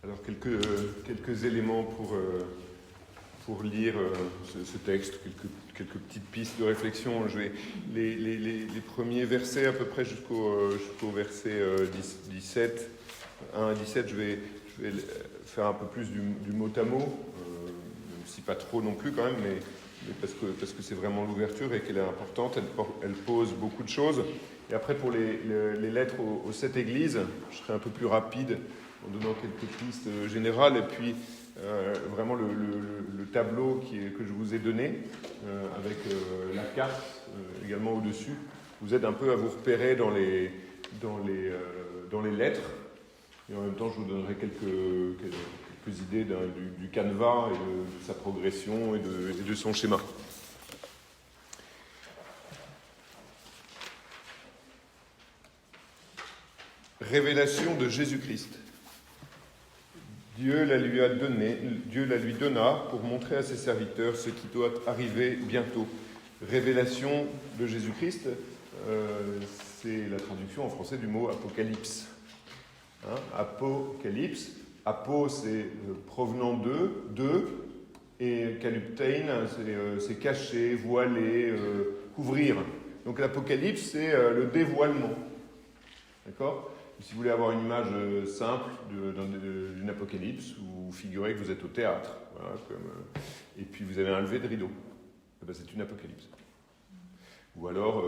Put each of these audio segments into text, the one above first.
Alors quelques éléments pour lire ce texte, quelques petites pistes de réflexion. Je vais les premiers versets à peu près jusqu'au verset 17, 1 à 17, je vais faire un peu plus du mot à mot, même si pas trop non plus quand même, mais parce que c'est vraiment l'ouverture et qu'elle est importante, elle pose beaucoup de choses. Et après pour les lettres aux 7 églises, je serai un peu plus rapide en donnant quelques pistes générales, et puis vraiment le tableau que je vous ai donné, avec la carte également au-dessus, vous aide un peu à vous repérer dans les lettres, et en même temps je vous donnerai quelques idées du canevas et de sa progression et de son schéma. Révélation de Jésus-Christ. Dieu la lui donna pour montrer à ses serviteurs ce qui doit arriver bientôt. Révélation de Jésus-Christ, c'est la traduction en français du mot apocalypse. Apocalypse, apo c'est provenant de, et kalyptein c'est cacher, voiler, couvrir. Donc l'apocalypse c'est le dévoilement. D'accord ? Si vous voulez avoir une image simple d'une apocalypse, vous figurez que vous êtes au théâtre, voilà, et puis vous avez un lever de rideau. Et bien, c'est une apocalypse. Ou alors,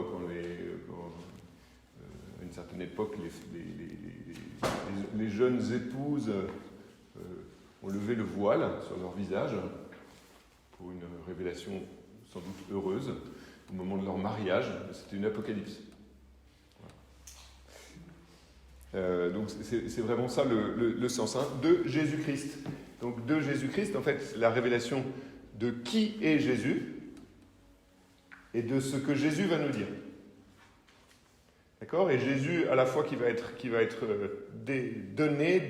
à une certaine époque, les jeunes épouses ont levé le voile sur leur visage pour une révélation sans doute heureuse au moment de leur mariage. C'était une apocalypse. Donc c'est vraiment ça le sens de Jésus-Christ. Donc de Jésus-Christ, en fait, c'est la révélation de qui est Jésus et de ce que Jésus va nous dire. D'accord ? Et Jésus, à la fois qui va être donné,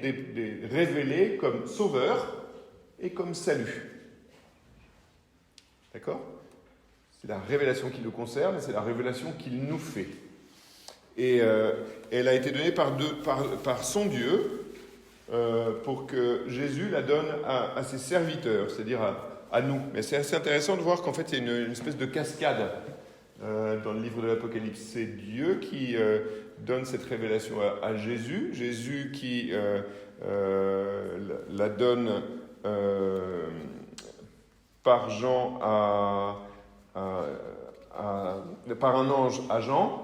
révélé comme sauveur et comme salut. D'accord ? C'est la révélation qui nous concerne et c'est la révélation qu'il nous fait. Et elle a été donnée par son Dieu pour que Jésus la donne à ses serviteurs, c'est-à-dire à nous. Mais c'est assez intéressant de voir qu'en fait, il y a une espèce de cascade dans le livre de l'Apocalypse. C'est Dieu qui donne cette révélation à Jésus, Jésus qui la donne par Jean par un ange à Jean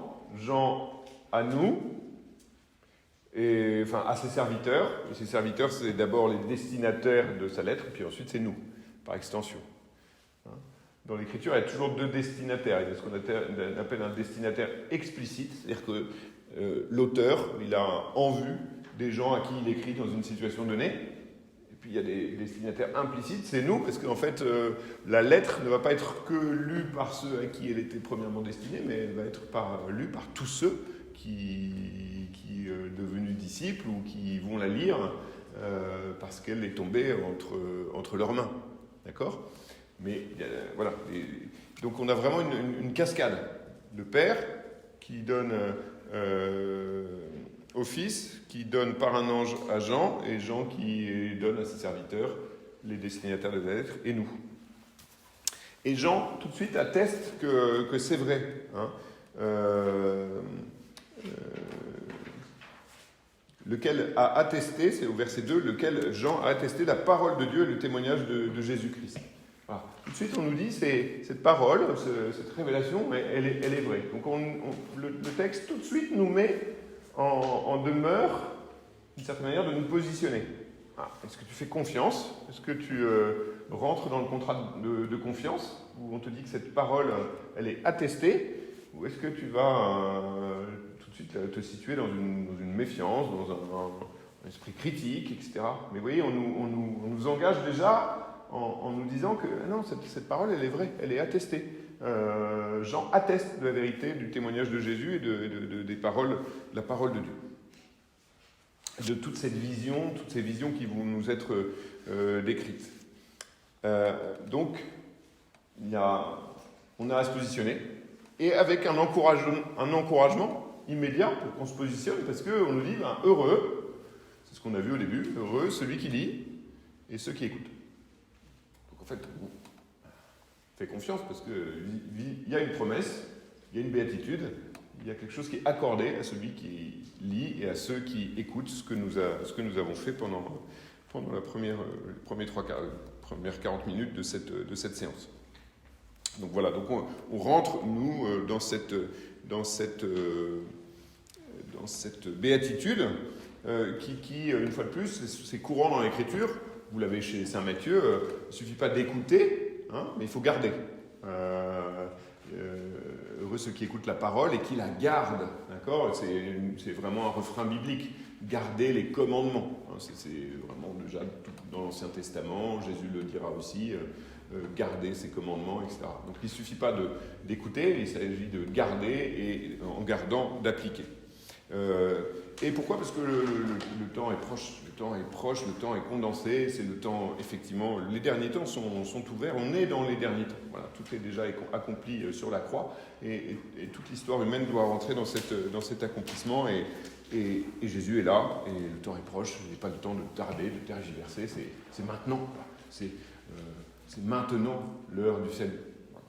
à nous, et enfin à ses serviteurs. Et ses serviteurs, c'est d'abord les destinataires de sa lettre, puis ensuite c'est nous, par extension. Dans l'Écriture, il y a toujours 2 destinataires. Il y a ce qu'on appelle un destinataire explicite, c'est-à-dire que l'auteur, il a en vue des gens à qui il écrit dans une situation donnée. Et puis il y a des destinataires implicites, c'est nous, parce qu'en fait, la lettre ne va pas être que lue par ceux à qui elle était premièrement destinée, mais elle va être lue par tous ceux qui devenus disciples ou qui vont la lire parce qu'elle est tombée entre leurs mains. D'accord ? Mais voilà. Donc on a vraiment une cascade. Le Père qui donne au Fils, qui donne par un ange à Jean, et Jean qui donne à ses serviteurs, les destinataires de la lettre, et nous. Et Jean, tout de suite, atteste que c'est vrai. Lequel a attesté, c'est au verset 2, lequel Jean a attesté la parole de Dieu et le témoignage de Jésus-Christ. Voilà. Tout de suite, on nous dit, cette parole, cette révélation, elle est vraie. Donc le texte, tout de suite, nous met en demeure, d'une certaine manière, de nous positionner. Est-ce que tu fais confiance ? Est-ce que tu rentres dans le contrat de confiance, où on te dit que cette parole, elle est attestée ? Ou est-ce que tu vas tout de suite te situer dans une méfiance, dans un esprit critique, etc. Mais vous voyez, on nous engage déjà en nous disant que non, cette parole, elle est vraie, elle est attestée. Jean atteste de la vérité du témoignage de Jésus et de la parole de Dieu. De toutes ces visions qui vont nous être décrites. Donc, on a à se positionner. Et avec un encouragement immédiat pour qu'on se positionne, parce qu'on nous dit, heureux, C'est ce qu'on a vu au début. Heureux celui qui lit et ceux qui écoutent. Donc en fait, on fait confiance parce qu'il y a une promesse, il y a une béatitude, il y a quelque chose qui est accordé à celui qui lit et à ceux qui écoutent ce que nous avons fait pendant les premières 40 minutes de cette séance. Donc voilà, donc on rentre, nous, dans cette béatitude qui, une fois de plus, c'est courant dans l'Écriture. Vous l'avez chez saint Matthieu, il ne suffit pas d'écouter, mais il faut garder. Heureux ceux qui écoutent la parole et qui la gardent. D'accord ? C'est vraiment un refrain biblique. Garder les commandements. C'est vraiment déjà dans l'Ancien Testament, Jésus le dira aussi, garder ses commandements, etc. Donc il ne suffit pas d'écouter, il s'agit de garder et en gardant d'appliquer. Et pourquoi ? Parce que le temps est proche, le temps est condensé, c'est le temps, effectivement, les derniers temps sont ouverts, on est dans les derniers temps. Voilà, tout est déjà accompli sur la croix, et toute l'histoire humaine doit rentrer dans cet accomplissement, et Jésus est là, et le temps est proche, je n'ai pas le temps de tarder, de tergiverser, c'est maintenant, c'est maintenant l'heure du salut. Voilà.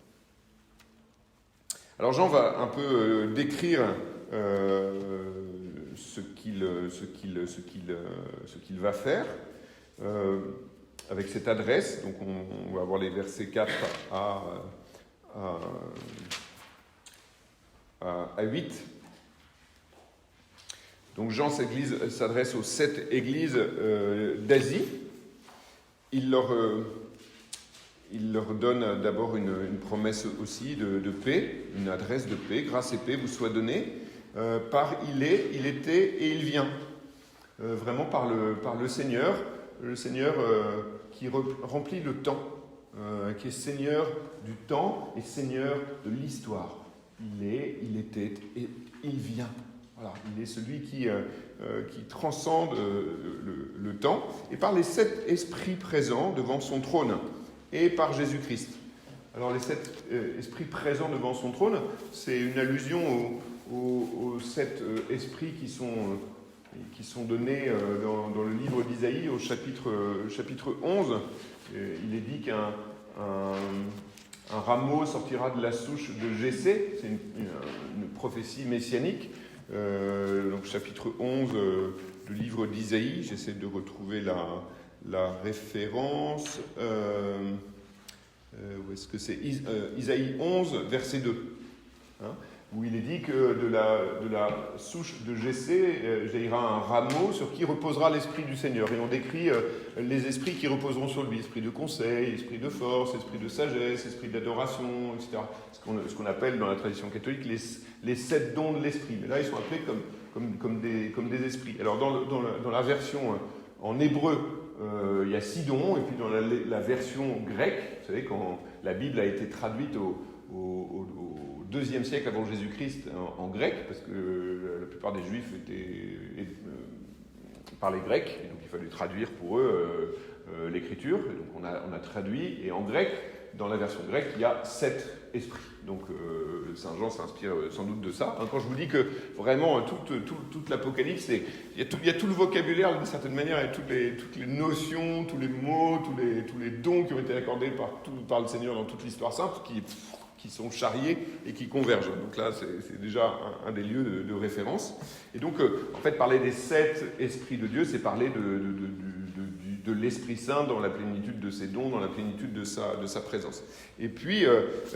Alors Jean va un peu décrire ce qu'il va faire avec cette adresse. Donc on va avoir les versets 4 à 8. Donc Jean s'adresse aux 7 églises d'Asie. Il leur donne d'abord une promesse aussi de paix, une adresse de paix. Grâce et paix vous soit donnée par il est, il était et il vient. Vraiment par le Seigneur qui remplit le temps, qui est Seigneur du temps et Seigneur de l'histoire. Il est, il était et il vient. Voilà, il est celui qui transcende le temps, et par les 7 esprits présents devant son trône, et par Jésus-Christ. Alors les 7 esprits présents devant son trône, c'est une allusion aux 7 esprits qui sont donnés dans le livre d'Isaïe, au chapitre 11. Il est dit qu'un rameau sortira de la souche de Jessé, c'est une prophétie messianique. Donc chapitre 11 du livre d'Isaïe, j'essaie de retrouver la référence, où est-ce que c'est Isaïe 11, verset 2, où il est dit que de la souche de Jessé jaillira un rameau sur qui reposera l'Esprit du Seigneur. Et on décrit les esprits qui reposeront sur lui, esprit de conseil, esprit de force, esprit de sagesse, esprit d'adoration, etc. Ce qu'on appelle dans la tradition catholique les 7 dons de l'Esprit. Mais là, ils sont appelés comme des esprits. Alors dans la version en hébreu, il y a 6 dons, et puis dans la version grecque, vous savez, quand la Bible a été traduite au IIe siècle avant Jésus-Christ en grec, parce que la plupart des Juifs parlaient grec, et donc il fallait traduire pour eux l'écriture, et donc on a traduit, et en grec, dans la version grecque, il y a 7 esprits. Donc Saint Jean s'inspire sans doute de ça. Quand je vous dis que vraiment toute l'Apocalypse, il y a tout le vocabulaire d'une certaine manière, et toutes les notions, tous les mots, tous les dons qui ont été accordés par le Seigneur dans toute l'histoire sainte, qui sont charriés et qui convergent. Donc là, c'est déjà un des lieux de référence. Et donc, en fait, parler des 7 esprits de Dieu, c'est parler de l'Esprit Saint dans la plénitude de ses dons, dans la plénitude de sa présence. Et puis,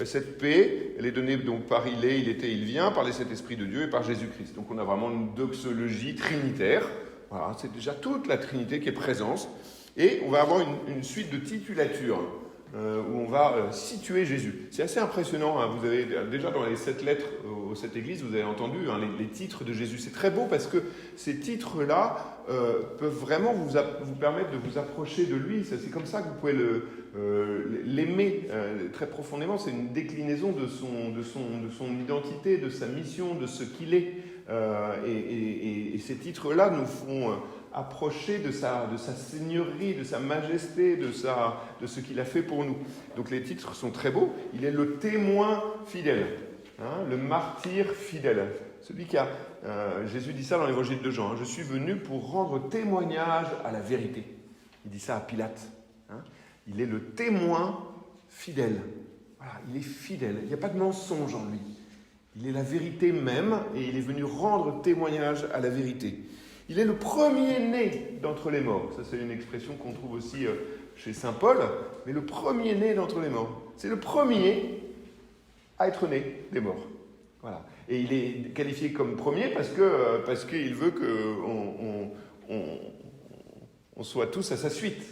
cette paix, elle est donnée donc par il est, il était, il vient, par les 7 esprits de Dieu et par Jésus-Christ. Donc on a vraiment une doxologie trinitaire. Voilà, c'est déjà toute la Trinité qui est présente. Et on va avoir une suite de titulatures où on va situer Jésus. C'est assez impressionnant. Vous avez déjà dans les 7 lettres aux 7 églises, vous avez entendu les titres de Jésus. C'est très beau parce que ces titres-là peuvent vraiment vous permettre de vous approcher de lui. C'est comme ça que vous pouvez l'aimer très profondément. C'est une déclinaison de son identité, de sa mission, de ce qu'il est. Et ces titres-là nous font approcher de sa seigneurie, de sa majesté, de ce qu'il a fait pour nous. Donc les titres sont très beaux. Il est le témoin fidèle, le martyr fidèle. celui qui a... Jésus dit ça dans l'évangile de Jean, hein, je suis venu pour rendre témoignage à la vérité. Il dit ça à Pilate. Hein. Il est le témoin fidèle. Voilà, il est fidèle. Il n'y a pas de mensonge en lui. Il est la vérité même et il est venu rendre témoignage à la vérité. Il est le premier-né d'entre les morts. Ça, c'est une expression qu'on trouve aussi chez saint Paul. Mais le premier-né d'entre les morts. C'est le premier à être né des morts. Voilà. Et il est qualifié comme premier parce qu'il veut qu'on on soit tous à sa suite.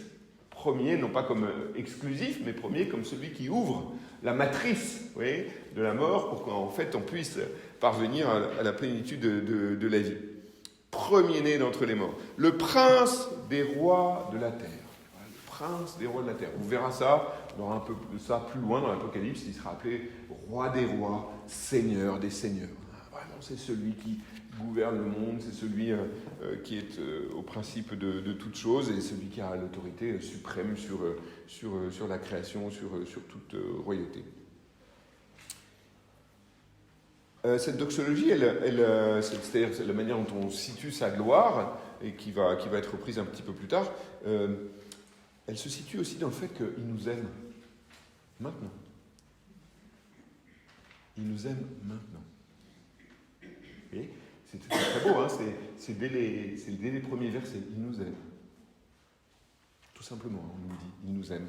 Premier, non pas comme exclusif, mais premier comme celui qui ouvre la matrice, vous voyez, de la mort pour qu'en fait on puisse parvenir à la plénitude de la vie. Premier-né d'entre les morts. Le prince des rois de la terre. Voilà, le prince des rois de la terre. On verra ça, on aura un peu de ça plus loin dans l'Apocalypse, il sera appelé roi des rois, seigneur des seigneurs. Vraiment, c'est celui qui gouverne le monde, c'est celui qui est au principe de toutes choses et celui qui a l'autorité suprême sur la création, sur toute royauté. Cette doxologie, c'est-à-dire la manière dont on situe sa gloire, et qui va être reprise un petit peu plus tard, elle se situe aussi dans le fait qu'il nous aime maintenant. Il nous aime maintenant. Vous voyez ? C'est très beau, hein, c'est dès les premiers versets. Il nous aime. Tout simplement, on nous dit, il nous aime.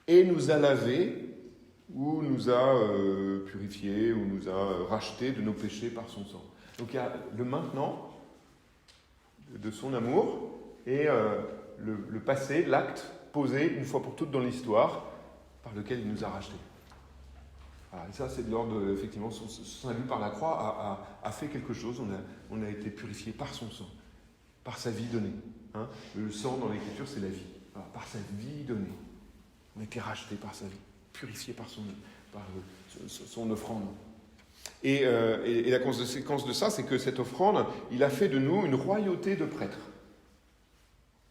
Et nous a lavés, ou nous a purifiés, ou nous a rachetés de nos péchés par son sang. Donc il y a le maintenant de son amour et le passé, l'acte posé une fois pour toutes dans l'histoire par lequel il nous a rachetés. Voilà, et ça, c'est de l'ordre, effectivement, son salut par la croix a fait quelque chose. On a été purifié par son sang, par sa vie donnée. Hein. Le sang, dans l'Écriture, c'est la vie. Voilà, par sa vie donnée. On a été racheté par sa vie, purifié par son offrande. Et la conséquence de ça, c'est que cette offrande, il a fait de nous une royauté de prêtres.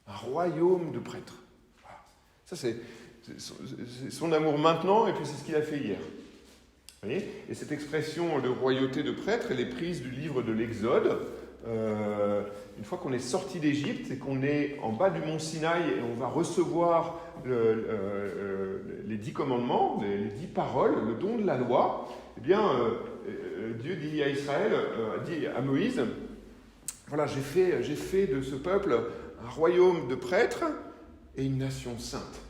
Un royaume de prêtres. Voilà. Ça, c'est son amour maintenant, et puis c'est ce qu'il a fait hier. Vous voyez ? Et cette expression de royauté de prêtre, elle est prise du livre de l'Exode. Une fois qu'on est sorti d'Égypte et qu'on est en bas du mont Sinaï et on va recevoir les 10 commandements, les 10 paroles, le don de la loi, eh bien, Dieu dit à Israël, dit à Moïse, voilà, j'ai fait de ce peuple un royaume de prêtres et une nation sainte.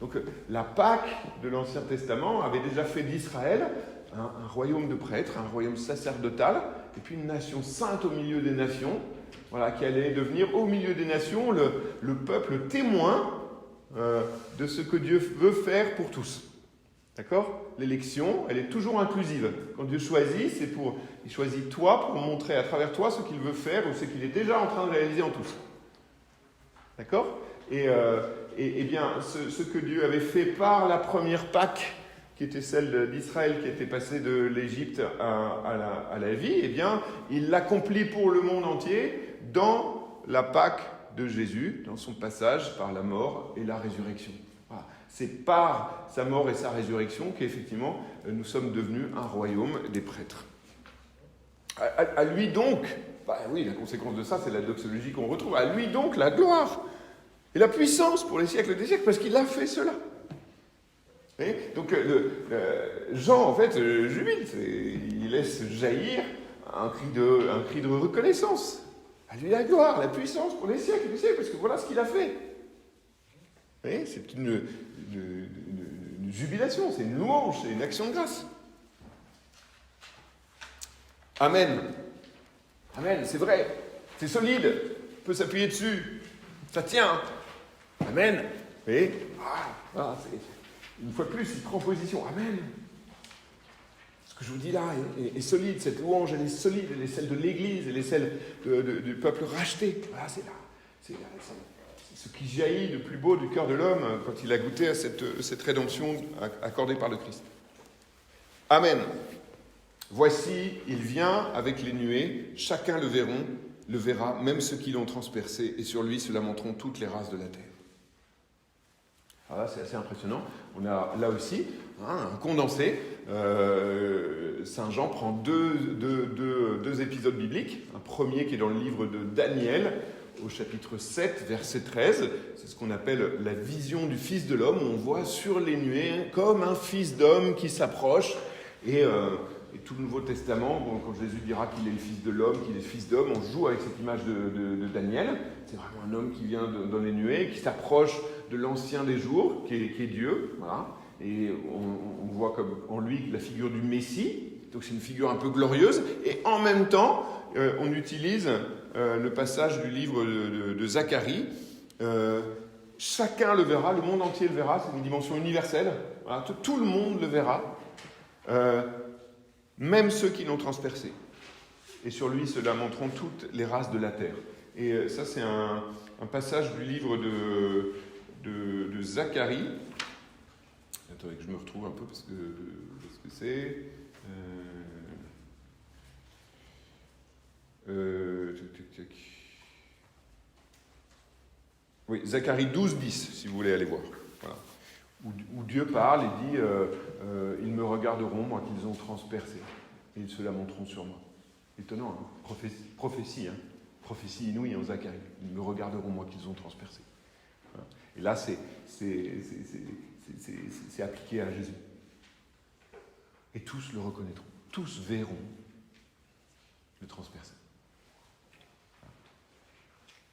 Donc la Pâque de l'Ancien Testament avait déjà fait d'Israël un royaume de prêtres, un royaume sacerdotal, et puis une nation sainte au milieu des nations, voilà, qui allait devenir au milieu des nations le peuple témoin de ce que Dieu veut faire pour tous. D'accord ? L'élection, elle est toujours inclusive. Quand Dieu choisit, il choisit toi pour montrer à travers toi ce qu'il veut faire ou ce qu'il est déjà en train de réaliser en tous. D'accord ? Et bien, ce que Dieu avait fait par la première Pâque, qui était celle d'Israël, qui était passée de l'Égypte à la vie, eh bien, il l'accomplit pour le monde entier dans la Pâque de Jésus, dans son passage par la mort et la résurrection. Voilà. C'est par sa mort et sa résurrection qu'effectivement, nous sommes devenus un royaume des prêtres. À lui donc, oui, la conséquence de ça, c'est la doxologie qu'on retrouve, à lui donc la gloire et la puissance pour les siècles des siècles, parce qu'il a fait cela. Et donc Jean, en fait, jubile, il laisse jaillir un cri de reconnaissance. À lui la gloire, la puissance pour les siècles des siècles, parce que voilà ce qu'il a fait. Et c'est une jubilation, c'est une louange, c'est une action de grâce. Amen. Amen, c'est vrai, c'est solide, on peut s'appuyer dessus, ça tient. Amen. Vous voyez ? Voilà, une fois de plus, il prend position. Amen. Ce que je vous dis là est solide. Cette louange, elle est solide. Elle est celle de l'Église. Elle est celle du peuple racheté. Voilà, c'est ce qui jaillit de plus beau du cœur de l'homme quand il a goûté à cette rédemption accordée par le Christ. Amen. Voici, il vient avec les nuées. Chacun le verra, même ceux qui l'ont transpercé. Et sur lui se lamenteront toutes les races de la terre. Alors là, c'est assez impressionnant. On a là aussi un condensé. Saint Jean prend deux épisodes bibliques. Un premier qui est dans le livre de Daniel, au chapitre 7, verset 13. C'est ce qu'on appelle la vision du Fils de l'homme. On voit sur les nuées comme un fils d'homme qui s'approche. Et tout le Nouveau Testament, quand Jésus dira qu'il est le Fils de l'homme, qu'il est le Fils d'homme, on joue avec cette image de Daniel. C'est vraiment un homme qui vient dans les nuées, qui s'approche de l'Ancien des jours, qui est Dieu. Voilà. Et on voit comme en lui la figure du Messie. Donc c'est une figure un peu glorieuse. Et en même temps, on utilise le passage du livre de Zacharie. Chacun le verra, le monde entier le verra. C'est une dimension universelle. Voilà. Tout le monde le verra. Même ceux qui l'ont transpercé. Et sur lui se lamenteront toutes les races de la terre. Et ça, c'est un passage du livre de Zacharie. Attendez que je me retrouve un peu parce que c'est... Oui, Zacharie 12, 10, si vous voulez aller voir. Voilà. Où Dieu parle et dit ils me regarderont, moi qu'ils ont transpercé, et ils se lamenteront sur moi. Étonnant, hein, prophétie, hein, prophétie inouïe en Zacharie. Ils me regarderont, moi qu'ils ont transpercé. Voilà. Et là, c'est appliqué à Jésus. Et tous le reconnaîtront, tous verront le transpercé.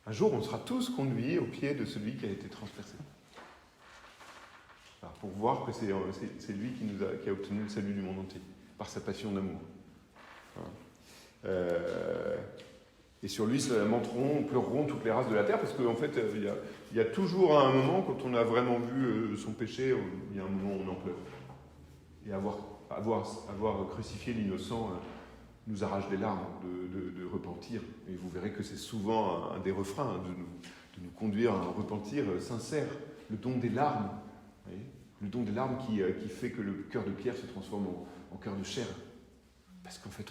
Un jour, on sera tous conduits au pied de celui qui a été transpercé. Alors, pour voir que c'est lui qui a obtenu le salut du monde entier, par sa passion d'amour. Voilà. Et sur lui se lamenteront, pleureront toutes les races de la terre, parce qu'en fait, il y a toujours un moment, quand on a vraiment vu son péché, il y a un moment où on en pleure. Et avoir crucifié l'innocent nous arrache des larmes de repentir. Et vous verrez que c'est souvent un des refrains de nous conduire à un repentir sincère, le don des larmes. Vous voyez, le don des larmes qui fait que le cœur de pierre se transforme en cœur de chair. Parce qu'en fait,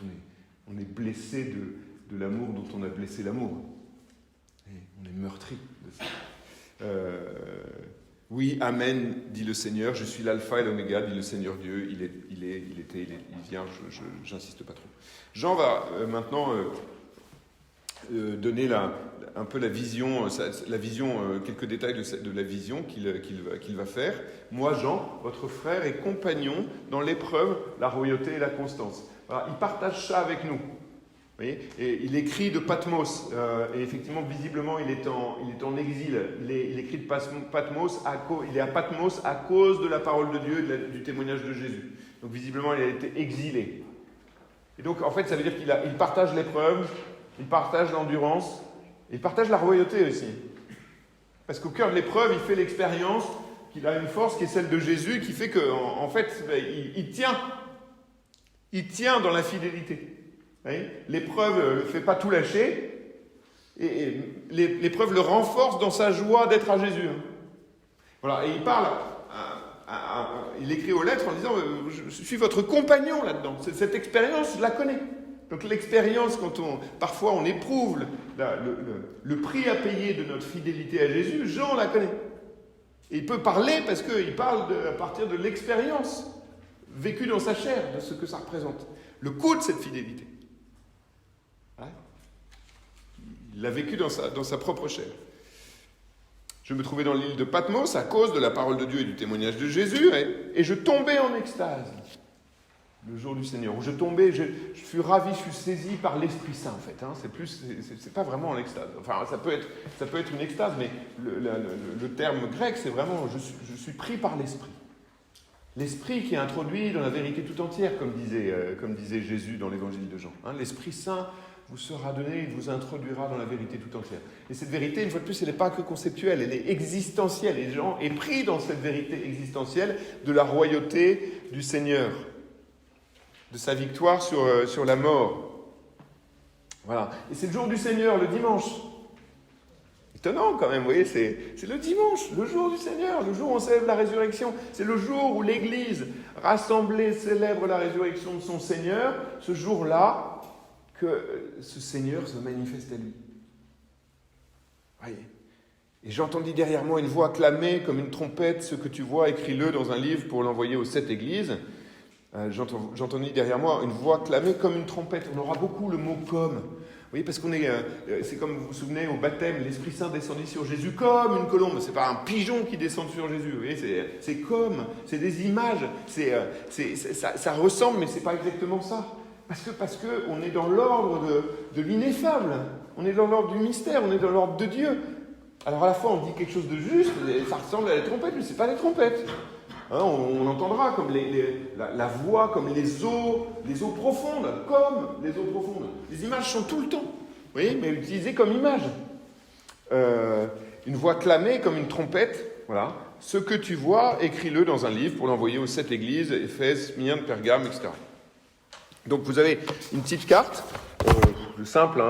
on est blessé de l'amour dont on a blessé l'amour. Et on est meurtri de ça. Oui, Amen, dit le Seigneur, je suis l'alpha et l'oméga, dit le Seigneur Dieu, il était, il vient, j'insiste pas trop. Jean va maintenant donner un peu la vision, quelques détails de la vision qu'il va faire. Moi, Jean, votre frère et compagnon dans l'épreuve, la royauté et la constance. Voilà, il partage ça avec nous. Vous voyez, et il écrit de Patmos, et effectivement, visiblement, il est en exil. Il écrit de Patmos, il est à Patmos à cause de la parole de Dieu et du témoignage de Jésus. Donc, visiblement, il a été exilé. Et donc, en fait, ça veut dire qu'il partage l'épreuve, il partage l'endurance, et il partage la royauté aussi. Parce qu'au cœur de l'épreuve, il fait l'expérience qu'il a une force qui est celle de Jésus, qui fait qu'en fait, il tient. Il tient dans la fidélité. L'épreuve ne le fait pas tout lâcher, et l'épreuve le renforce dans sa joie d'être à Jésus. Voilà, et il parle, il écrit aux lettres en disant je suis votre compagnon là-dedans. Cette expérience, je la connais. Donc l'expérience, quand parfois on éprouve le prix à payer de notre fidélité à Jésus, Jean la connaît. Et il peut parler parce qu'il parle à partir de l'expérience vécue dans sa chair, de ce que ça représente. Le coût de cette fidélité. Il l'a vécu dans sa propre chair. Je me trouvais dans l'île de Patmos à cause de la parole de Dieu et du témoignage de Jésus, et je tombais en extase le jour du Seigneur. Où je tombais, je fus ravi, je fus saisi par l'Esprit Saint, en fait. C'est pas vraiment en extase. Enfin, ça peut être une extase, mais le terme grec, c'est vraiment je suis pris par l'Esprit. L'Esprit qui est introduit dans la vérité tout entière, comme disait Jésus dans l'évangile de Jean. L'Esprit Saint vous sera donné, il vous introduira dans la vérité tout entière. Et cette vérité, une fois de plus, elle n'est pas que conceptuelle, elle est existentielle. Et Jean est pris dans cette vérité existentielle de la royauté du Seigneur, de sa victoire sur la mort. Voilà. Et c'est le jour du Seigneur, le dimanche. Étonnant quand même, vous voyez, c'est le dimanche, le jour du Seigneur, le jour où on célèbre la résurrection. C'est le jour où l'Église rassemblée célèbre la résurrection de son Seigneur. Ce jour-là, que ce Seigneur se manifeste à lui. Voyez. Et j'entendis derrière moi une voix clamer comme une trompette, ce que tu vois, écris-le dans un livre pour l'envoyer aux 7 églises. J'entendis derrière moi une voix clamer comme une trompette. On aura beaucoup le mot comme. Vous voyez, parce qu'on est, c'est comme vous vous souvenez au baptême, l'Esprit Saint descendit sur Jésus comme une colombe. C'est pas un pigeon qui descend sur Jésus. Vous voyez, c'est comme, c'est des images. Ça ressemble, mais c'est pas exactement ça. Parce que on est dans l'ordre de l'ineffable. On est dans l'ordre du mystère. On est dans l'ordre de Dieu. Alors à la fois on dit quelque chose de juste, ça ressemble à des trompettes, mais c'est pas des trompettes. Hein, on entendra comme la voix, comme les eaux profondes, comme les eaux profondes. Les images sont tout le temps, vous voyez, mais utilisées comme images. Une voix clamée comme une trompette, voilà. Ce que tu vois, écris-le dans un livre pour l'envoyer aux 7 églises, Éphèse, Smyrne, Pergame, etc. Donc vous avez une petite carte, simple,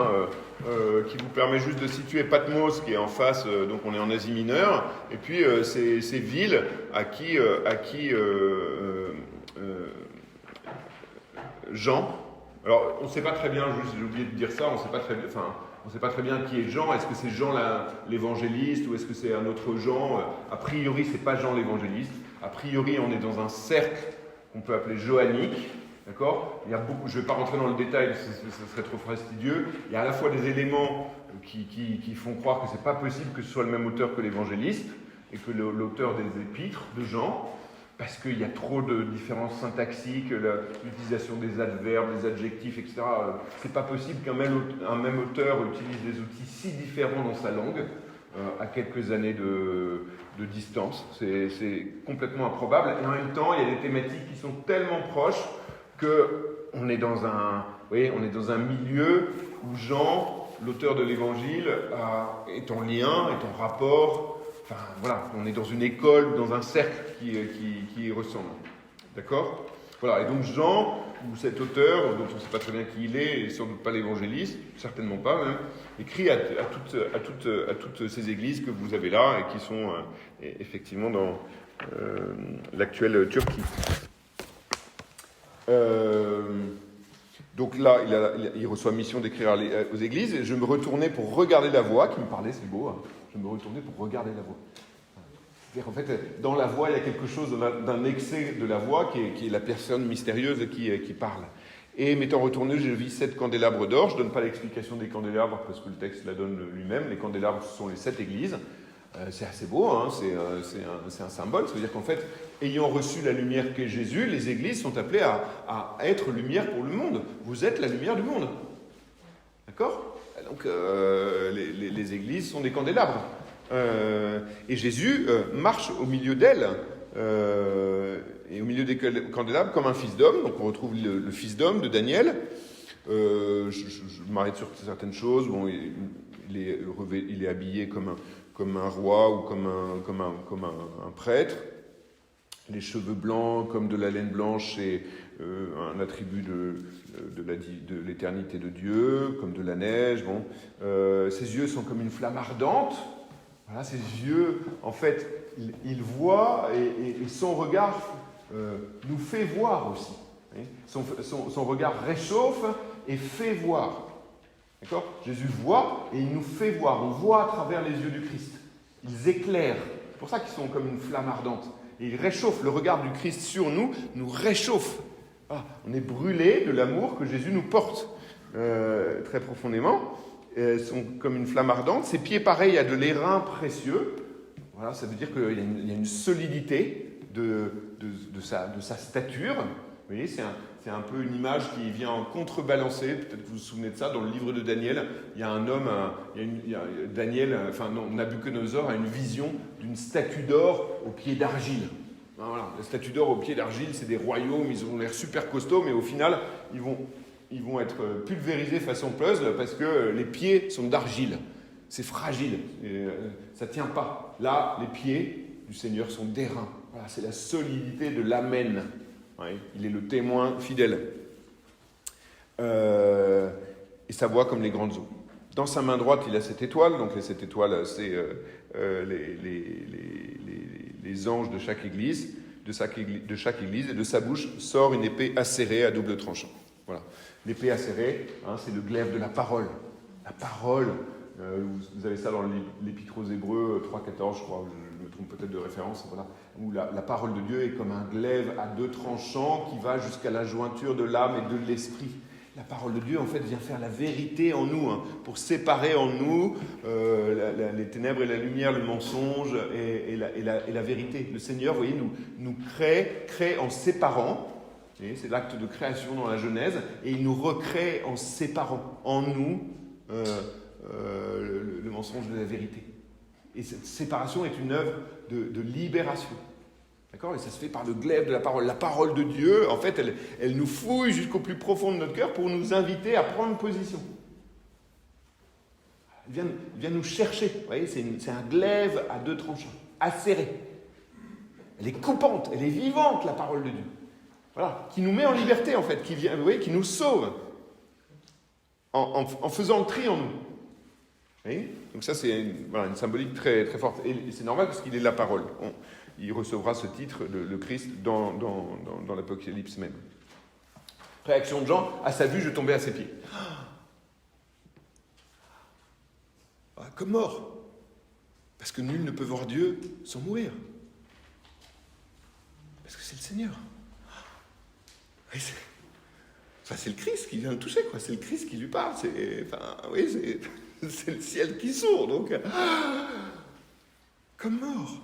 qui vous permet juste de situer Patmos qui est en face, donc on est en Asie mineure, et puis ces villes à qui Jean. Alors on ne sait pas très bien, juste j'ai oublié de dire ça, on ne sait pas très bien qui est Jean. Est-ce que c'est Jean l'évangéliste ou est-ce que c'est un autre Jean? A priori, c'est pas Jean l'évangéliste. A priori, on est dans un cercle qu'on peut appeler johannique. D'accord ? Il y a beaucoup, je ne vais pas rentrer dans le détail, ce serait trop fastidieux. Il y a à la fois des éléments qui font croire que ce n'est pas possible que ce soit le même auteur que l'évangéliste et que l'auteur des épîtres de Jean, parce qu'il y a trop de différences syntaxiques, l'utilisation des adverbes, des adjectifs, etc. Ce n'est pas possible qu'un même auteur utilise des outils si différents dans sa langue à quelques années de distance. C'est complètement improbable. Et en même temps, il y a des thématiques qui sont tellement proches qu'on est dans un milieu où Jean, l'auteur de l'évangile, est en lien, est en rapport. Enfin, voilà, on est dans une école, dans un cercle qui y ressemble. D'accord ? Voilà, et donc Jean, ou cet auteur, dont on ne sait pas très bien qui il est, et sans doute pas l'évangéliste, certainement pas même, écrit à toutes ces églises que vous avez là, et qui sont effectivement dans l'actuelle Turquie. Donc là, il reçoit mission d'écrire aux églises, et je me retournais pour regarder la voix, qui me parlait, c'est beau, hein. Je me retournais pour regarder la voix. C'est-à-dire, en fait, dans la voix, il y a quelque chose d'un excès de la voix qui est la personne mystérieuse qui parle. Et m'étant retourné, j'ai vu 7 candélabres d'or. Je ne donne pas l'explication des candélabres parce que le texte la donne lui-même. Les candélabres, ce sont les 7 églises. C'est assez beau, hein, c'est un symbole. Ça veut dire qu'en fait, ayant reçu la lumière qu'est Jésus, les églises sont appelées à être lumière pour le monde. Vous êtes la lumière du monde. D'accord ? Donc, les églises sont des candélabres. Et Jésus marche au milieu d'elles, et au milieu des candélabres, comme un fils d'homme. Donc, on retrouve le fils d'homme de Daniel. Je m'arrête sur certaines choses. Bon, il est habillé comme un roi ou comme un prêtre. Les cheveux blancs comme de la laine blanche, c'est un attribut de l'éternité de Dieu, comme de la neige. Bon. Ses yeux sont comme une flamme ardente. Voilà, ses yeux, en fait, il voit et son regard nous fait voir aussi. Son regard réchauffe et fait voir. D'accord ? Jésus voit et il nous fait voir. On voit à travers les yeux du Christ. Ils éclairent. C'est pour ça qu'ils sont comme une flamme ardente. Et ils réchauffent. Le regard du Christ sur nous réchauffe. Ah, on est brûlé de l'amour que Jésus nous porte très profondément. Elles sont comme une flamme ardente. Ses pieds, pareil, à de l'airain précieux. Voilà, ça veut dire qu'il y a une solidité de sa stature. Vous voyez, c'est un peu une image qui vient en contrebalancer. Peut-être que vous vous souvenez de ça. Dans le livre de Daniel, il y a un homme, Nabuchodonosor a une vision d'une statue d'or aux pieds d'argile. Voilà, la statue d'or aux pieds d'argile, c'est des royaumes, ils ont l'air super costauds, mais au final, ils vont être pulvérisés façon puzzle parce que les pieds sont d'argile. C'est fragile, ça ne tient pas. Là, les pieds du Seigneur sont d'airain. Voilà, c'est la solidité de l'amen. Ouais, il est le témoin fidèle. Et sa voix comme les grandes eaux. Dans sa main droite, il a cette étoile. Donc cette étoile, c'est les anges de chaque église, de chaque église. Et de sa bouche sort une épée acérée à double tranchant. Voilà. L'épée acérée, c'est le glaive de la parole. La parole Vous avez ça dans l'Épître aux Hébreux 3,14, je crois, je me trompe peut-être de référence, voilà, où la parole de Dieu est comme un glaive à deux tranchants qui va jusqu'à la jointure de l'âme et de l'esprit. La parole de Dieu, en fait, vient faire la vérité en nous, pour séparer en nous les ténèbres et la lumière, le mensonge et la vérité. Le Seigneur, vous voyez, nous crée en séparant. C'est l'acte de création dans la Genèse, et il nous recrée en séparant en nous le mensonge de la vérité. Et cette séparation est une œuvre de libération. D'accord ? Et ça se fait par le glaive de la parole. La parole de Dieu, en fait, elle nous fouille jusqu'au plus profond de notre cœur pour nous inviter à prendre position. Elle vient nous chercher. Vous voyez, c'est un glaive à deux tranchants, acéré. Elle est coupante, elle est vivante, la parole de Dieu. Voilà, qui nous met en liberté, en fait, vous voyez, qui nous sauve en faisant le tri en nous. Vous voyez ? Donc ça, c'est une symbolique très, très forte. Et c'est normal parce qu'il est la parole. Il recevra ce titre, le Christ, dans l'Apocalypse même. Réaction de Jean, à sa vue, je tombais à ses pieds. Comme mort. Parce que nul ne peut voir Dieu sans mourir. Parce que c'est le Seigneur. C'est le Christ qui vient le toucher, quoi. C'est le Christ qui lui parle. C'est le ciel qui s'ouvre. Donc, comme mort.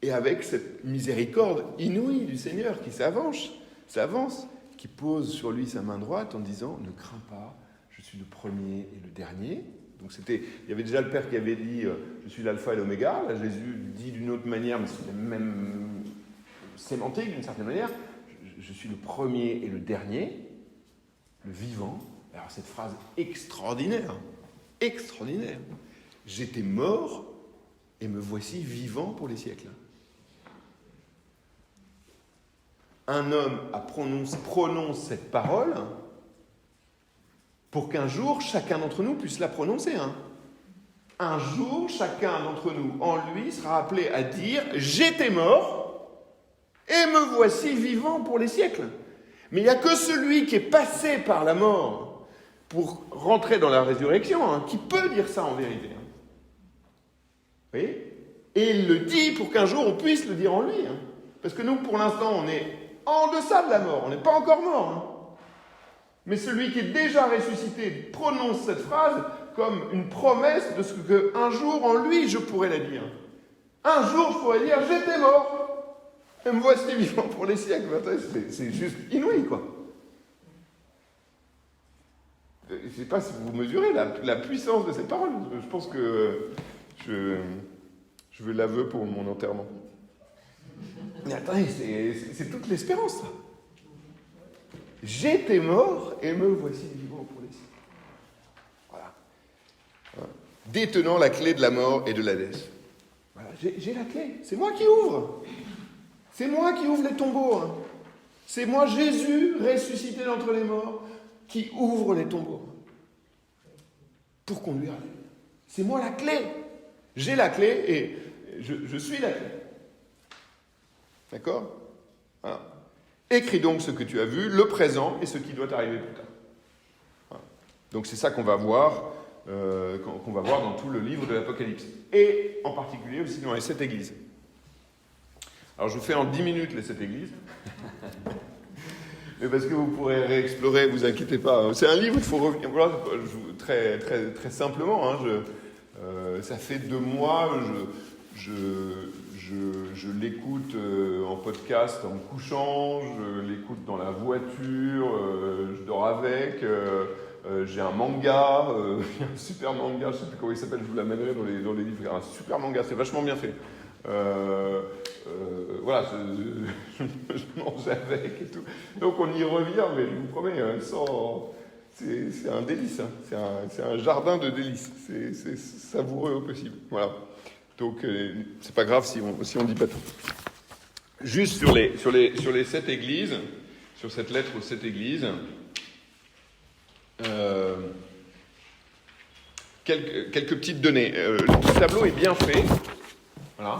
Et avec cette miséricorde inouïe du Seigneur qui s'avance, qui pose sur lui sa main droite en disant « Ne crains pas, je suis le premier et le dernier ». Donc il y avait déjà le Père qui avait dit « Je suis l'alpha et l'oméga ». Là, Jésus dit d'une autre manière, mais c'est la même sémantique d'une certaine manière. Je suis le premier et le dernier, le vivant. Alors cette phrase extraordinaire. J'étais mort et me voici vivant pour les siècles. Un homme prononce cette parole pour qu'un jour, chacun d'entre nous puisse la prononcer. Un jour, chacun d'entre nous, en lui, sera appelé à dire « J'étais mort et me voici vivant pour les siècles ». Mais il n'y a que celui qui est passé par la mort pour rentrer dans la résurrection qui peut dire ça en vérité. Vous voyez ? Et il le dit pour qu'un jour on puisse le dire en lui. Parce que nous, pour l'instant, on est en deçà de la mort. On n'est pas encore mort. Mais celui qui est déjà ressuscité prononce cette phrase comme une promesse de ce qu'un jour, en lui, je pourrais la dire. Un jour, je pourrais dire, j'étais mort. Et me voici vivant pour les siècles. C'est juste inouï, quoi. Je ne sais pas si vous mesurez la puissance de ces paroles. Je pense que je veux l'aveu pour mon enterrement. Mais attendez, c'est toute l'espérance, ça. J'étais mort et me voici vivant pour les siècles. Voilà. Détenant la clé de la mort et de l'Hadès. Voilà, j'ai la clé. C'est moi qui ouvre. C'est moi qui ouvre les tombeaux. C'est moi, Jésus, ressuscité d'entre les morts, qui ouvre les tombeaux. Pour conduire à Dieu. C'est moi la clé. J'ai la clé et je suis la clé. D'accord ? Voilà. Écris donc ce que tu as vu, le présent et ce qui doit arriver plus tard. Voilà. Donc c'est ça qu'on va voir, dans tout le livre de l'Apocalypse. Et en particulier aussi dans les 7 églises. Alors je vous fais en 10 minutes les 7 églises. Mais parce que vous pourrez réexplorer, vous inquiétez pas. C'est un livre, il faut revenir. Voilà, très, très, très simplement. Ça fait 2 mois, je l'écoute en podcast en couchant, je l'écoute dans la voiture, je dors avec. J'ai un manga, un super manga, je ne sais plus comment il s'appelle, je vous l'amènerai dans les livres. Un super manga, c'est vachement bien fait. Voilà, je mange avec et tout. Donc on y revient, mais je vous promets, c'est un délice. C'est un jardin de délices. C'est savoureux au possible. Voilà. Donc c'est pas grave si on dit pas tout. Juste sur les 7 églises, sur cette lettre aux 7 églises, quelques petites données. Le tableau est bien fait. Voilà.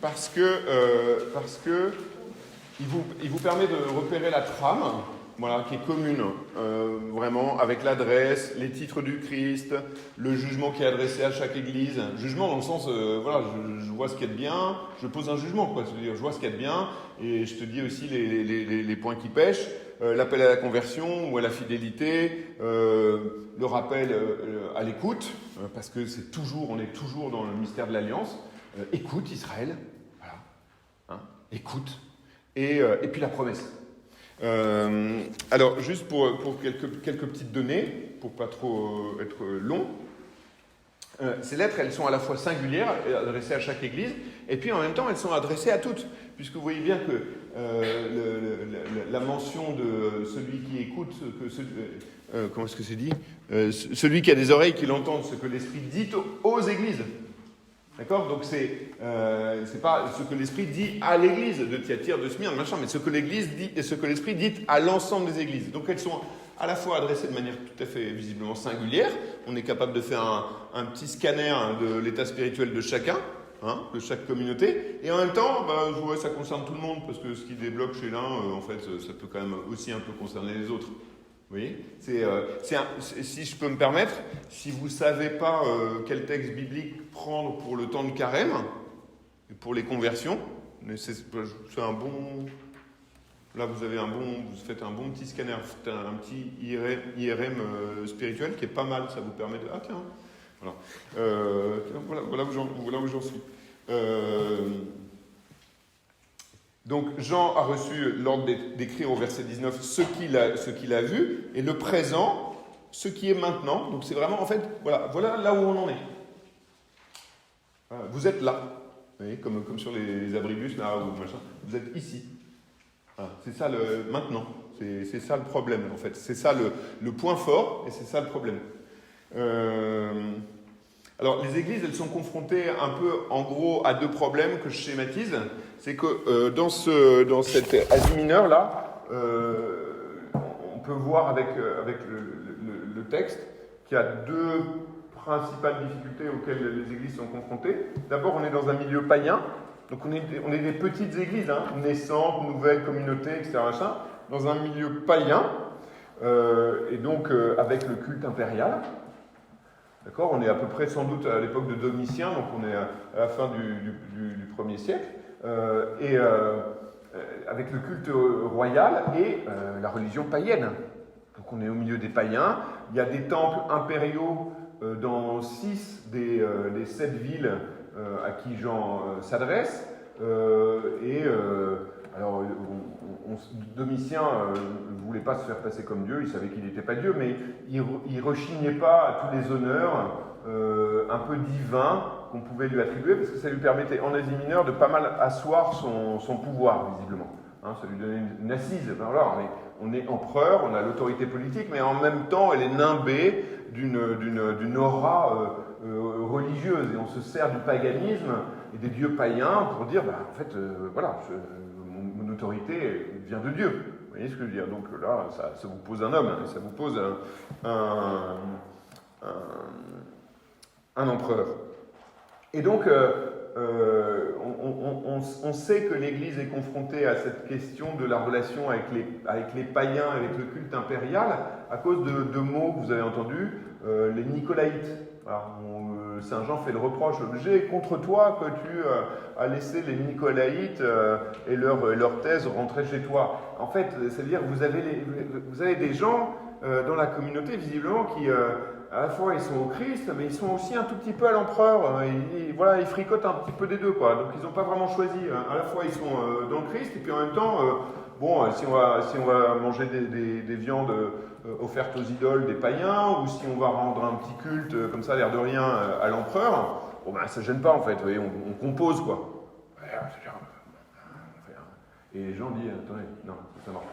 Parce que il vous permet de repérer la trame. voilà, qui est commune, vraiment, avec l'adresse, les titres du Christ, le jugement qui est adressé à chaque église. Jugement dans le sens, voilà, je vois ce qu'il y a de bien, je pose un jugement, quoi. C'est-à-dire, je vois ce qu'il y a de bien, et je te dis aussi les points qui pêchent, l'appel à la conversion ou à la fidélité, le rappel à l'écoute, parce que on est toujours dans le mystère de l'Alliance. Écoute Israël, voilà, hein, écoute, et puis la promesse. Alors, juste pour quelques petites données, pour pas trop être long, ces lettres, elles sont à la fois singulières, adressées à chaque église, et puis en même temps, elles sont adressées à toutes, puisque vous voyez bien que la mention de celui qui écoute, comment est-ce que c'est dit, celui qui a des oreilles qui l'entendent, ce que l'Esprit dit aux églises. D'accord? Donc c'est pas ce que l'Esprit dit à l'Église de Thyatire, de Smyrne, machin, mais ce que l'Église dit et ce que l'Esprit dit à l'ensemble des églises. Donc elles sont à la fois adressées de manière tout à fait visiblement singulière. On est capable de faire un petit scanner de l'état spirituel de chacun, de chaque communauté, et en même temps, je vois ça concerne tout le monde parce que ce qui débloque chez l'un, en fait, ça peut quand même aussi un peu concerner les autres. Vous voyez, si je peux me permettre, si vous ne savez pas quel texte biblique prendre pour le temps de carême, et pour les conversions, c'est un bon... Là, vous faites un bon petit scanner, un petit IRM spirituel qui est pas mal, ça vous permet de... Ah tiens, voilà où j'en suis. Donc Jean a reçu l'ordre d'écrire au verset 19 ce qu'il a vu, et le présent, ce qui est maintenant. Donc c'est vraiment, en fait, voilà là où on en est. Vous êtes là, vous voyez, comme sur les abribus, là, ou machin. Vous êtes ici. C'est ça le maintenant. C'est ça le problème, en fait. C'est ça le point fort, et c'est ça le problème. Alors, les églises, elles sont confrontées un peu, en gros, à deux problèmes que je schématise. C'est que dans cet Asie mineur, là, on peut voir avec le texte qu'il y a deux principales difficultés auxquelles les églises sont confrontées. D'abord, on est dans un milieu païen. Donc, on est des petites églises, naissantes, nouvelles communautés, etc., dans un milieu païen, et donc avec le culte impérial. D'accord, on est à peu près sans doute à l'époque de Domitien, donc on est à la fin du 1er siècle, et avec le culte royal et la religion païenne. Donc on est au milieu des païens. Il y a des temples impériaux dans 6 des 7 villes à qui Jean s'adresse. Alors, Domitien ne voulait pas se faire passer comme Dieu, il savait qu'il n'était pas Dieu, mais il ne rechignait pas à tous les honneurs un peu divins qu'on pouvait lui attribuer, parce que ça lui permettait, en Asie mineure, de pas mal asseoir son pouvoir, visiblement. Ça lui donnait une assise. Alors, on est empereur, on a l'autorité politique, mais en même temps, elle est nimbée d'une aura religieuse, et on se sert du paganisme et des dieux païens pour dire, en fait, mon autorité vient de Dieu. Vous voyez ce que je veux dire? Donc là, ça vous pose un homme, ça vous pose un empereur. Et donc, on sait que l'Église est confrontée à cette question de la relation avec les païens, avec le culte impérial, à cause de mots que vous avez entendus, les Nicolaïtes. Alors, Saint Jean fait le reproche, j'ai contre toi que tu as laissé les Nicolaïtes et leur thèse rentrer chez toi. En fait, c'est-à-dire que vous avez des gens dans la communauté, visiblement, qui à la fois ils sont au Christ, mais ils sont aussi un tout petit peu à l'empereur. Ils fricotent un petit peu des deux, quoi. Donc ils n'ont pas vraiment choisi. À la fois ils sont dans le Christ, et puis en même temps, si on va manger des viandes offertes aux idoles des païens, ou si on va rendre un petit culte comme ça, l'air de rien, à l'empereur, ça gêne pas en fait. Vous voyez, on compose, quoi. Et les gens disent, attendez, non, ça marche pas.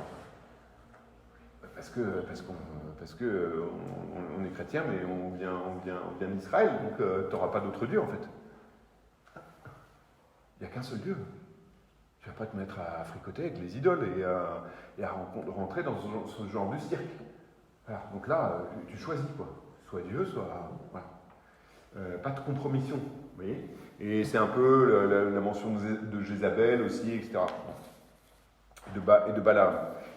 Parce que on est chrétien, mais on vient d'Israël, donc tu n'auras pas d'autre Dieu en fait. Il n'y a qu'un seul Dieu. Tu ne vas pas te mettre à fricoter avec les idoles et à rentrer dans ce genre de cirque. Voilà. Donc là, tu choisis quoi. Soit Dieu, soit... Voilà. Pas de compromission, vous voyez. Et c'est un peu la mention de Jézabel aussi, etc. Et de Balaam.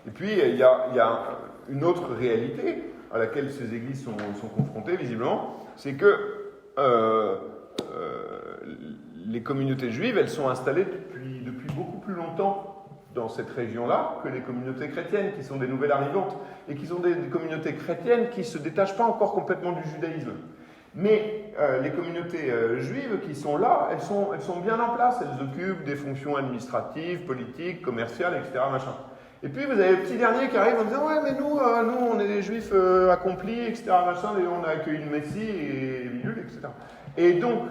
Et puis, il y a une autre réalité à laquelle ces églises sont confrontées, visiblement, c'est que les communautés juives, elles sont installées depuis beaucoup plus longtemps dans cette région-là que les communautés chrétiennes, qui sont des nouvelles arrivantes, et qui sont des communautés chrétiennes qui ne se détachent pas encore complètement du judaïsme. Mais les communautés juives qui sont là, elles sont bien en place, elles occupent des fonctions administratives, politiques, commerciales, etc. Machin. Et puis vous avez le petit dernier qui arrive en disant « Ouais, mais nous on est des juifs accomplis, etc. Machin, et on a accueilli le Messie, et bidule, etc. » Et donc,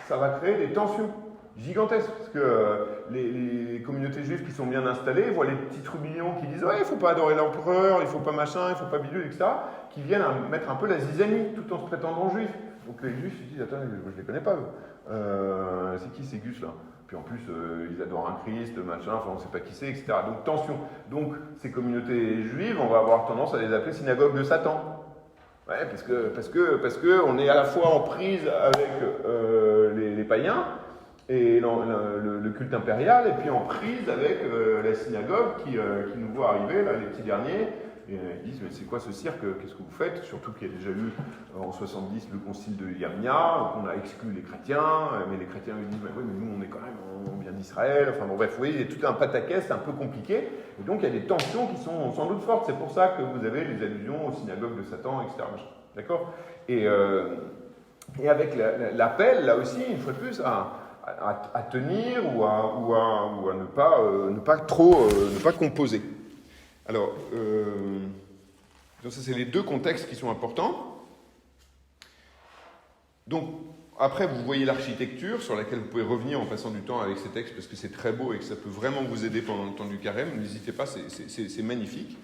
ça va créer des tensions gigantesques, parce que les communautés juives qui sont bien installées voient les petits trublions qui disent « Ouais, il ne faut pas adorer l'empereur, il ne faut pas machin, il ne faut pas bidule, etc. » qui viennent à mettre un peu la zizanie, tout en se prétendant juifs. Donc les juifs se disent « Attends, je ne les connais pas, eux. C'est qui ces gus là ?» Puis en plus, ils adorent un Christ, machin, enfin on ne sait pas qui c'est, etc. Donc tension. Donc ces communautés juives, on va avoir tendance à les appeler synagogues de Satan. Ouais, parce que on est à la fois en prise avec les païens et le culte impérial, et puis en prise avec la synagogue qui nous voit arriver, là, les petits derniers, et ils disent, mais c'est quoi ce cirque, qu'est-ce que vous faites? Surtout qu'il y a déjà eu en 70 le concile de Yamnia, qu'on a exclu les chrétiens, mais les chrétiens ils disent, mais oui, mais nous on est quand même, on vient d'Israël, enfin bon bref, vous voyez, il y a tout un pataquès, c'est un peu compliqué, et donc il y a des tensions qui sont sans doute fortes, c'est pour ça que vous avez les allusions aux synagogues de Satan, etc. D'accord? Et avec l'appel, là aussi, une fois de plus, à tenir ou à ne pas composer. Alors, donc ça c'est les deux contextes qui sont importants. Donc, après vous voyez l'architecture sur laquelle vous pouvez revenir en passant du temps avec ces textes parce que c'est très beau et que ça peut vraiment vous aider pendant le temps du carême. N'hésitez pas, c'est magnifique.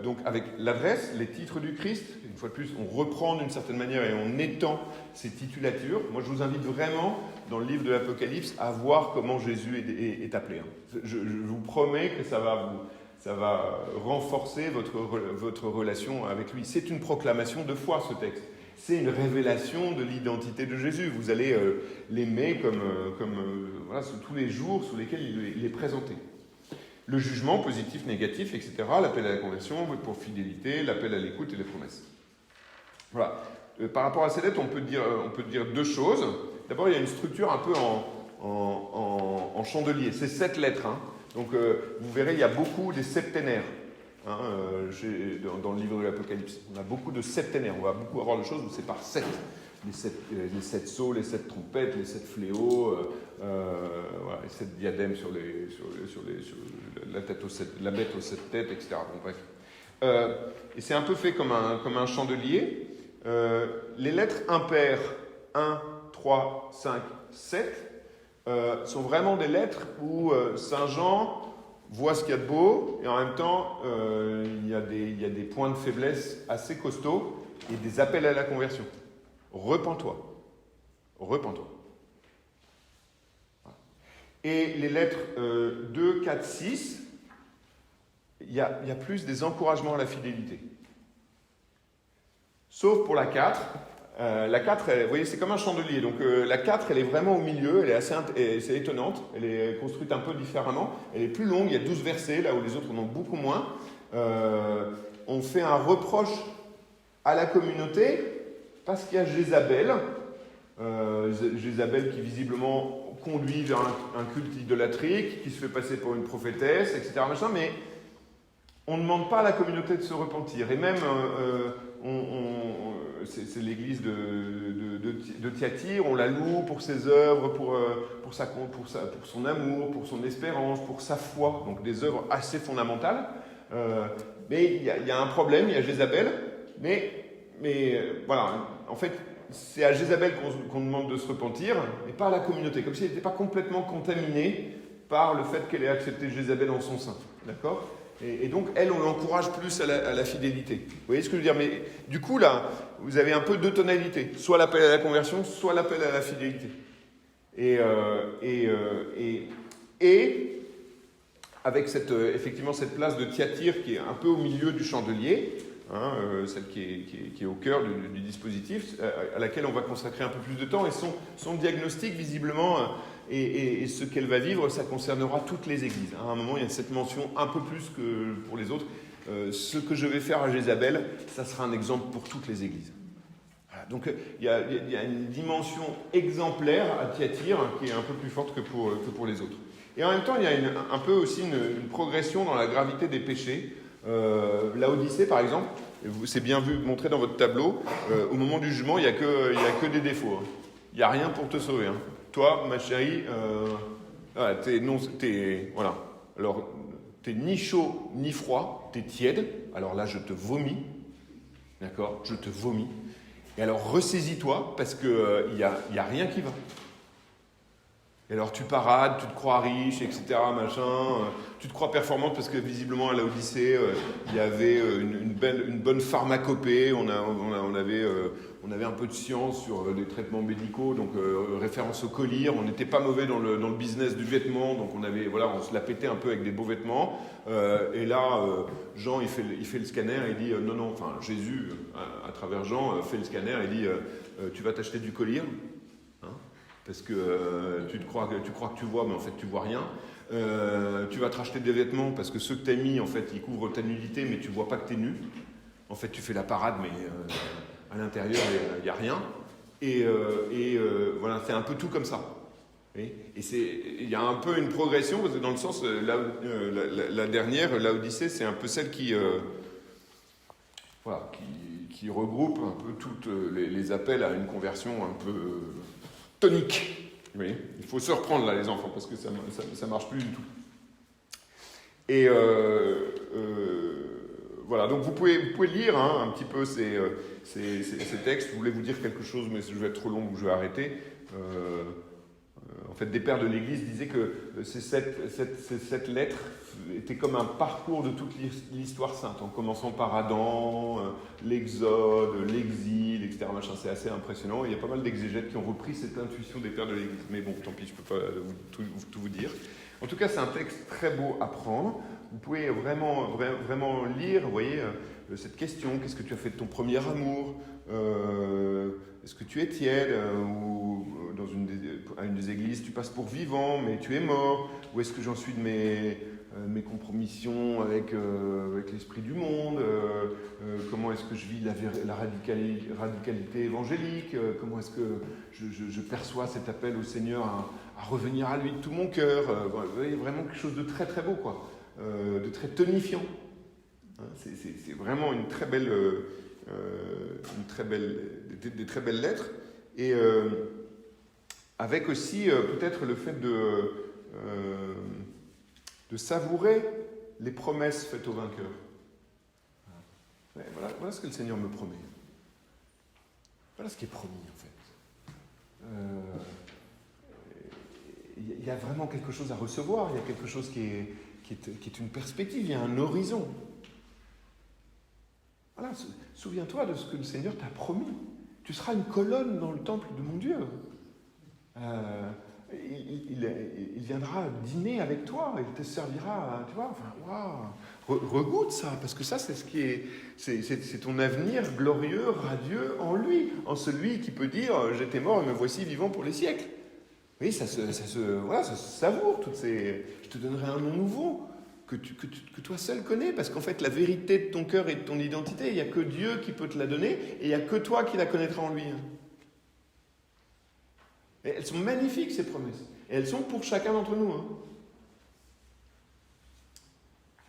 Donc avec l'adresse, les titres du Christ, une fois de plus, on reprend d'une certaine manière et on étend ces titulatures. Moi, je vous invite vraiment, dans le livre de l'Apocalypse, à voir comment Jésus est appelé. Je vous promets que ça va renforcer votre relation avec lui. C'est une proclamation de foi, ce texte. C'est une révélation de l'identité de Jésus. Vous allez l'aimer comme voilà, sous tous les jours sous lesquels il est présenté. Le jugement positif, négatif, etc., l'appel à la conversion pour fidélité, l'appel à l'écoute et les promesses. Voilà. Par rapport à ces lettres, on peut dire deux choses. D'abord, il y a une structure un peu en chandelier. C'est 7 lettres. Hein. Donc, vous verrez, il y a beaucoup des septénaires dans le livre de l'Apocalypse. On a beaucoup de septénaires. On va beaucoup avoir de choses où c'est par 7. Les 7 sceaux, les 7 trompettes, les 7 fléaux, voilà, les 7 diadèmes sur la bête aux 7 têtes, etc. Bon, bref. Et c'est un peu fait comme un chandelier. Les lettres impaires 1, 3, 5, 7 sont vraiment des lettres où Saint Jean voit ce qu'il y a de beau et en même temps il y a des points de faiblesse assez costauds et des appels à la conversion. Repens-toi. Repens-toi. Et les lettres 2, 4, 6, il y a plus des encouragements à la fidélité. Sauf pour la 4. La 4, vous voyez, c'est comme un chandelier. Donc la 4, elle est vraiment au milieu, elle est c'est étonnante. Elle est construite un peu différemment. Elle est plus longue, il y a 12 versets, là où les autres en ont beaucoup moins. On fait un reproche à la communauté parce qu'il y a Jézabel. Jézabel qui visiblement conduit vers un culte idolâtrique, qui se fait passer pour une prophétesse, etc. Machin, mais on ne demande pas à la communauté de se repentir. Et même, c'est l'église de Thyatire, on la loue pour ses œuvres, pour son amour, pour son espérance, pour sa foi, donc des œuvres assez fondamentales. Mais il y a un problème, il y a Jézabel, mais voilà, en fait, c'est à Jézabel qu'on demande de se repentir, et pas à la communauté, comme si elle n'était pas complètement contaminée par le fait qu'elle ait accepté Jézabel en son sein. D'accord ? Et donc, elle, on l'encourage plus à la fidélité. Vous voyez ce que je veux dire ? Mais du coup, là, vous avez un peu deux tonalités. Soit l'appel à la conversion, soit l'appel à la fidélité. Et avec effectivement cette place de Thyatire qui est un peu au milieu du chandelier, celle qui est au cœur du dispositif, à laquelle on va consacrer un peu plus de temps. Et son diagnostic, visiblement, et ce qu'elle va vivre, ça concernera toutes les églises. À un moment, il y a cette mention un peu plus que pour les autres. Ce que je vais faire à Jézabel, ça sera un exemple pour toutes les églises. Voilà. Donc il y a une dimension exemplaire à Thyatire qui est un peu plus forte que pour les autres. Et en même temps, il y a un peu aussi une progression dans la gravité des péchés. Laodicée, par exemple, c'est bien vu montré dans votre tableau, au moment du jugement, il n'y a que des défauts. Hein. Il n'y a rien pour te sauver. Hein. Toi, ma chérie, voilà. Alors, t'es ni chaud ni froid, t'es tiède. Alors là, je te vomis. D'accord? Je te vomis. Et alors, ressaisis-toi, parce qu'il n'y a rien qui va. Et alors, tu parades, tu te crois riche, etc., machin. Tu te crois performante, parce que visiblement, à l'Odyssée, il y avait une bonne pharmacopée. On avait un peu de science sur les traitements médicaux, donc référence au collier. On n'était pas mauvais dans le business du vêtement, donc on se la pétait un peu avec des beaux vêtements. Et là, Jean, il fait le scanner, et il dit Jésus, à travers Jean, fait le scanner, et dit tu vas t'acheter du collier, hein, parce que tu crois que tu vois, mais en fait tu vois rien. Tu vas te racheter des vêtements parce que ceux que tu as mis, en fait, ils couvrent ta nudité, mais tu vois pas que tu es nu. En fait, tu fais la parade, mais à l'intérieur, il n'y a rien. Et voilà, c'est un peu tout comme ça. Et il y a un peu une progression, parce que dans le sens, la dernière, l'Odyssée, c'est un peu celle qui regroupe un peu tous les appels à une conversion un peu tonique. Oui, il faut se reprendre là, les enfants, parce que ça marche plus du tout. Et voilà, donc vous pouvez lire un petit peu ces textes. Je voulais vous dire quelque chose, mais je vais être trop long, donc je vais arrêter. En fait, des pères de l'Église disaient que cette lettre était comme un parcours de toute l'histoire sainte, en commençant par Adam, l'Exode, l'exil, etc. Machin. C'est assez impressionnant. Il y a pas mal d'exégètes qui ont repris cette intuition des pères de l'Église. Mais bon, tant pis, je ne peux pas tout vous dire. En tout cas, c'est un texte très beau à prendre. Vous pouvez vraiment lire, vous voyez, cette question, qu'est-ce que tu as fait de ton premier amour ? Est-ce que tu es tiède ou à une des églises, tu passes pour vivant, mais tu es mort? Où est-ce que j'en suis de mes compromissions avec l'esprit du monde? Comment est-ce que je vis la radicalité évangélique? Comment est-ce que je perçois cet appel au Seigneur à revenir à lui de tout mon cœur? Vous voyez, vraiment quelque chose de très très beau, quoi, de très tonifiant. Hein, c'est vraiment une très belle... des très belles lettres, et avec aussi peut-être le fait de savourer les promesses faites aux vainqueurs. Ouais, voilà ce que le Seigneur me promet. Voilà ce qui est promis, en fait. Il y a vraiment quelque chose à recevoir, il y a quelque chose qui est une perspective, il y a un horizon. Voilà, souviens-toi de ce que le Seigneur t'a promis. Tu seras une colonne dans le temple de mon Dieu. Il viendra dîner avec toi, il te servira, tu vois. Enfin, waouh, regoute ça, parce que ça, c'est ce qui est, c'est ton avenir glorieux, radieux en lui, en celui qui peut dire j'étais mort et me voici vivant pour les siècles. Oui, ça se savoure toutes ces. Je te donnerai un nom nouveau. Que toi seul connais, parce qu'en fait, la vérité de ton cœur et de ton identité, il n'y a que Dieu qui peut te la donner, et il n'y a que toi qui la connaîtras en lui. Et elles sont magnifiques, ces promesses. Et elles sont pour chacun d'entre nous. Hein.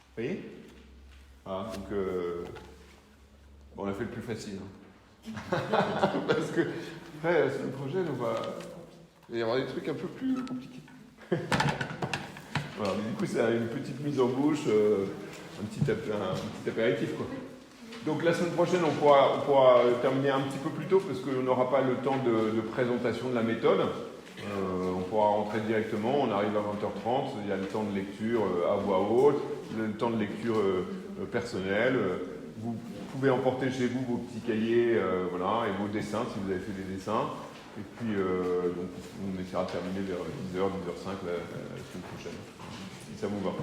Vous voyez ? Ah, donc, on a fait le plus facile. Hein. Parce que, la semaine prochaine, il va y avoir des trucs un peu plus compliqués. Voilà, mais du coup, c'est une petite mise en bouche, un petit apéritif, quoi. Donc la semaine prochaine, on pourra terminer un petit peu plus tôt, parce qu'on n'aura pas le temps de présentation de la méthode. On pourra rentrer directement, on arrive à 20h30, il y a le temps de lecture à voix haute, le temps de lecture personnelle. Vous pouvez emporter chez vous vos petits cahiers voilà, et vos dessins, si vous avez fait des dessins. Et puis, donc, on essaiera de terminer vers 10h, 10h05 la semaine prochaine, si ça vous va.